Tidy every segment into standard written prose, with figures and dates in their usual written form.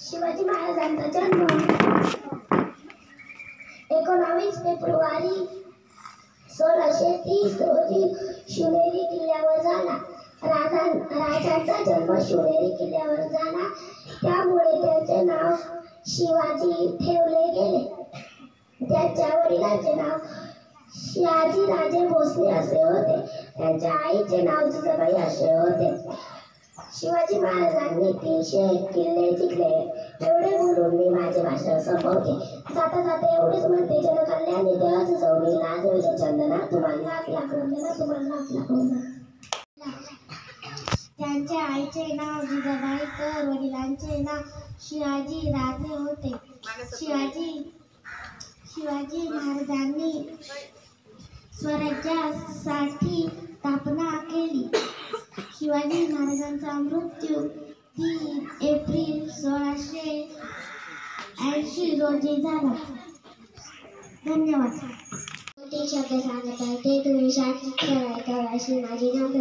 शिवाजी महाराजांचा जन्म 19 फेब्रुवारी 1630 रोजी शिवनेरी किल्ल्यावर झाला. राजांचा जन्म शिवनेरी किल्ल्यावर झाला, त्यामुळे त्याचे नाव शिवाजी ठेवले गेले. त्यांच्या वडिलांचे नाव शहाजीराजे भोसले असे होते. त्यांच्या आईचे नाव जिजाबाई असे होते. शिवाजी महाराजांनी 300 किल्ले जिंकले. एवढे बोलून मी माझे भाषण संपवते. जाता जाता एवढेच म्हणते, जनकल्याणी देवाच जाऊनी लाजविले चंदना, तुम्हाला लाख लाख वंदना, तुम्हाला लाख लाख वंदना. त्यांच्या आईचे नाव जिजाबाई तर वडिलांचे नाव शहाजी राजे होते. शिवाजी महाराजांनी स्वराज्यासाठी स्थापना केली. शिवाजी महाराजांचा मृत्यू 3 एप्रिल 1680 रोजी झाला. धन्यवाद. शब्द सांगत आहे ते तुम्ही शाळेत अशी माझी नाव.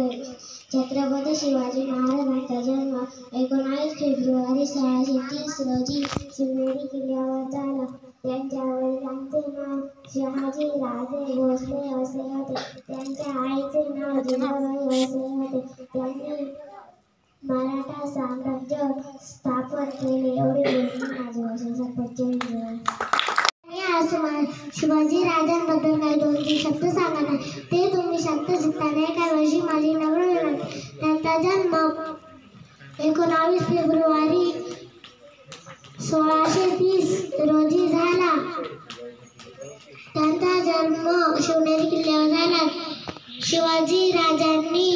छत्रपती शिवाजी महाराजांचा जन्म 19 फेब्रुवारी 1630 रोजी शिवनेरी किल्ल्यावर झाला. त्यांच्या वडिलांचे नाव शहाजी राजे भोसले असे होते. त्यांच्या आईचे नाव जिजाबाई असे होते. त्यांनी मराठा साम्राज्य स्थापन केले. एवढे बोलून माझे भाषण संपवते. शिवाजी राजांबद्दल काही 2-3 शब्द सांगणार ते तुम्ही शांत चित्ताने ऐका. वर्षी माझी नम्र विनंती. त्यांचा जन्म 19 फेब्रुवारी 1630 रोजी झाला. त्यांचा जन्म शिवनेरी किल्ल्यावर झाला. शिवाजी राजांनी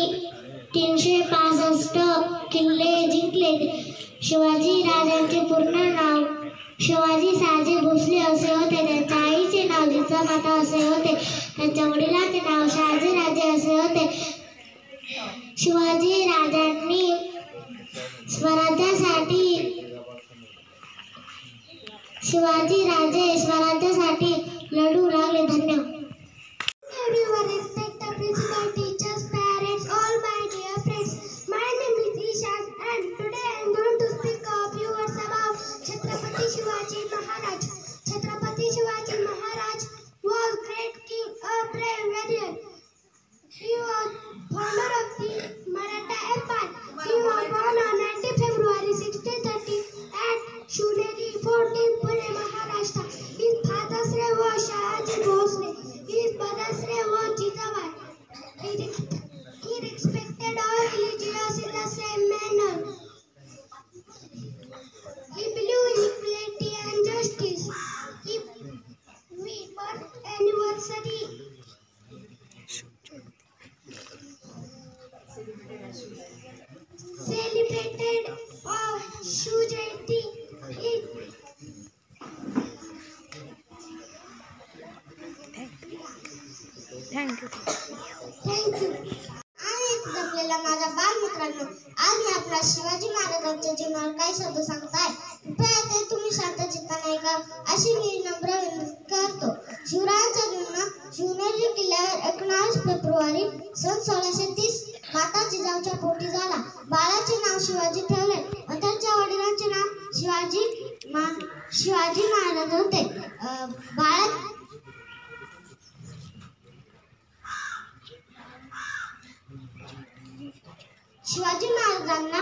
365 किल्ले जिंकले. शिवाजी राजांचे पूर्ण नाव शिवाजी साजे भोसले असे होते. त्यांच्या आईचे नाव जिजामाता असे होते. त्यांच्या वडिलांचे नाव शहाजी राजे असे होते. शिवाजी राजांनी स्वराज्यासाठी लढू लागले. धन्यवाद. Everyone respect the principal, teachers, parents, all my dear friends. My name is Ishan and today I am going to speak a few words about Chhatrapati Shivaji Maharaj. Chhatrapati Shivaji Maharaj was great king, a brave warrior. He was founder of the Maratha Empire. He was born on 19 February 1630 at Shivneri Fort in Pune, Maharashtra. His father's name was Shahaji Bhosle. His mother's name was Jijabai. He respected all religions in the same manner. He believed in equality and justice. Birth anniversary celebrated on Shiv Jayanti. Thank you. आणि आपल्याला माझ्या बालमित्रांनो, आज मी आपल्या शिवाजी महाराजांच्या जीवनावर काही शब्द सांगताय. कृपया ते तुम्ही शांत चित्ताने ऐका अशी मी नम्र विनंती करतो. शिवरायांचा जन्म शिवनेरी किल्ल्यावर 19 फेब्रुवारी 1630 माता जिजाऊच्या पोटी झाला. बाळाचे नाव शिवाजी ठेवले व त्यांच्या वडिलांचे नाव शिवाजी महाराज होते. शिवाजी महाराजांना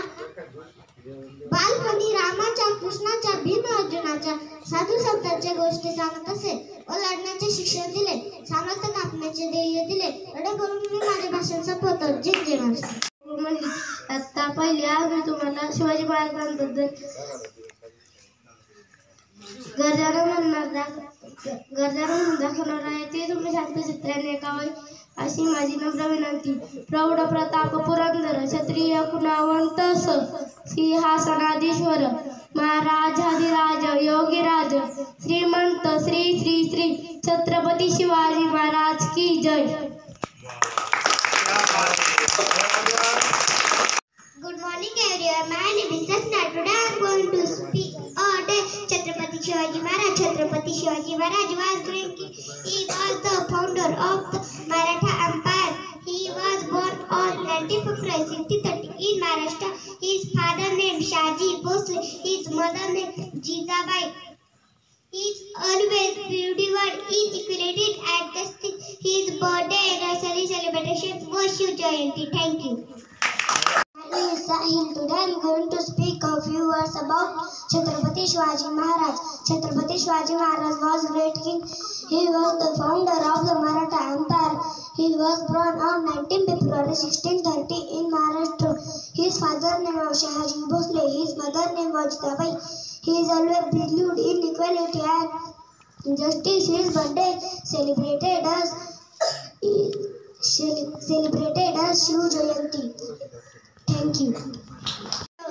बालपणी रामाच्या, कृष्णाच्या, भीम अर्जुनाच्या, साधू संतांच्या गोष्टी सांगत असे व लढण्याचे शिक्षण दिले. सामर्थ्य कापण्याचे ध्येय दिले. एवढे करून मी माझे भाषण संपवतो. जय जय महाराष्ट्र. आता पहिले आज मी तुम्हाला शिवाजी महाराजांबद्दल गरजानं म्हणून दाखवणार आहे. ते तुम्ही शांत चित्राने ऐकावे अशी माझी नम्र विनंती. प्रौढ प्रताप पुरंदर क्षत्रिय कुणावंत सिंहासनाधीश्वर महाराजाधिराज योगीराज श्रीमंत श्री श्री श्री छत्रपती शिवाजी महाराज की जय. Good morning everyone. My name is Rasna. Today I am going to speak on Chhatrapati Shivaji Maharaj. Chhatrapati Shivaji Maharaj was great king. He was the founder of the Maratha Empire. He was born on 19 February 1630 in Maharashtra. His father Shaji Bhosle. His mother name Jijabai. Is always beautiful, is equated at the his birthday anniversary celebrations was Shiv Jayanti. Thank you. My name is Sahil. Today I am going to speak a few words about Chhatrapati Shivaji Maharaj. Chhatrapati Shivaji Maharaj was a great king. He was the founder of the Maratha Empire. He was born on 19 February 1630 in Maharashtra. His father name was Shaji Bhosle. His mother name was Jijabai. He is always believed in equality and justice. His birthday celebrated as Shiv Jayanti. Thank you.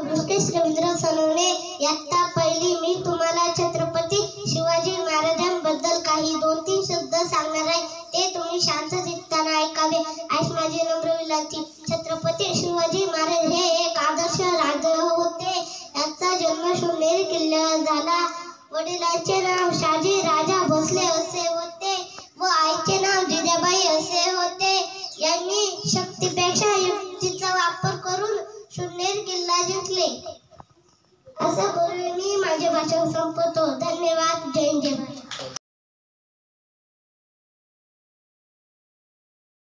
नुकतेच रवींद्र सनोने इयत्ता पहिली मी तुम्हाला छत्रपती शिवाजी महाराजांबद्दल काही 2-3 शब्द सांगणार आहे. ते तुम्ही शांत चित्ताने ऐकावे अशी माझी नम्र विनंती. छत्रपती शिवाजी महाराज हे एक आदर्श राजे होते. यांचा जन्म शिवनेरी किल्ल्यावर झाला. वडिलांचे नाव शाजी राजा भोसले असे होते व आईचे नाव जिजाबाई असे होते. यांनी शक्तीपेक्षा युक्तीचा वापर करून शिवनेरी किल्ला जिंकले. असं करून मी माझे भाषण संपवतो. धन्यवाद.